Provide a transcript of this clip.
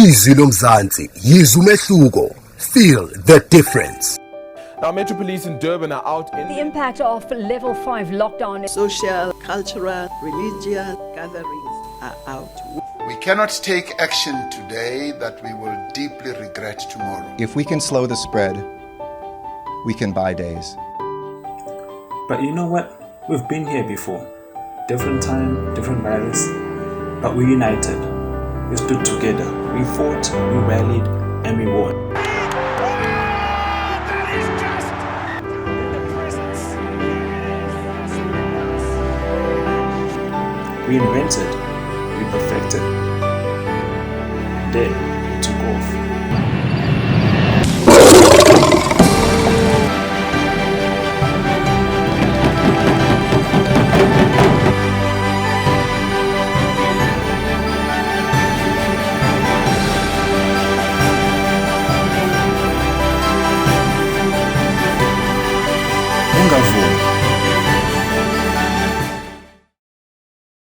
Izwi lomzansi, yizwa umehluko. Feel the difference. Now, Metro Police in Durban are out in The impact of level 5 lockdown. Social, cultural, religious gatherings are out. We cannot take action today that we will deeply regret tomorrow. If we can slow the spread, we can buy days. But you know what? We've been here before. Different time, different virus, but we're united. We stood together. We fought, we rallied, and we won. We invented, we perfected. Then we took off. Ungavumi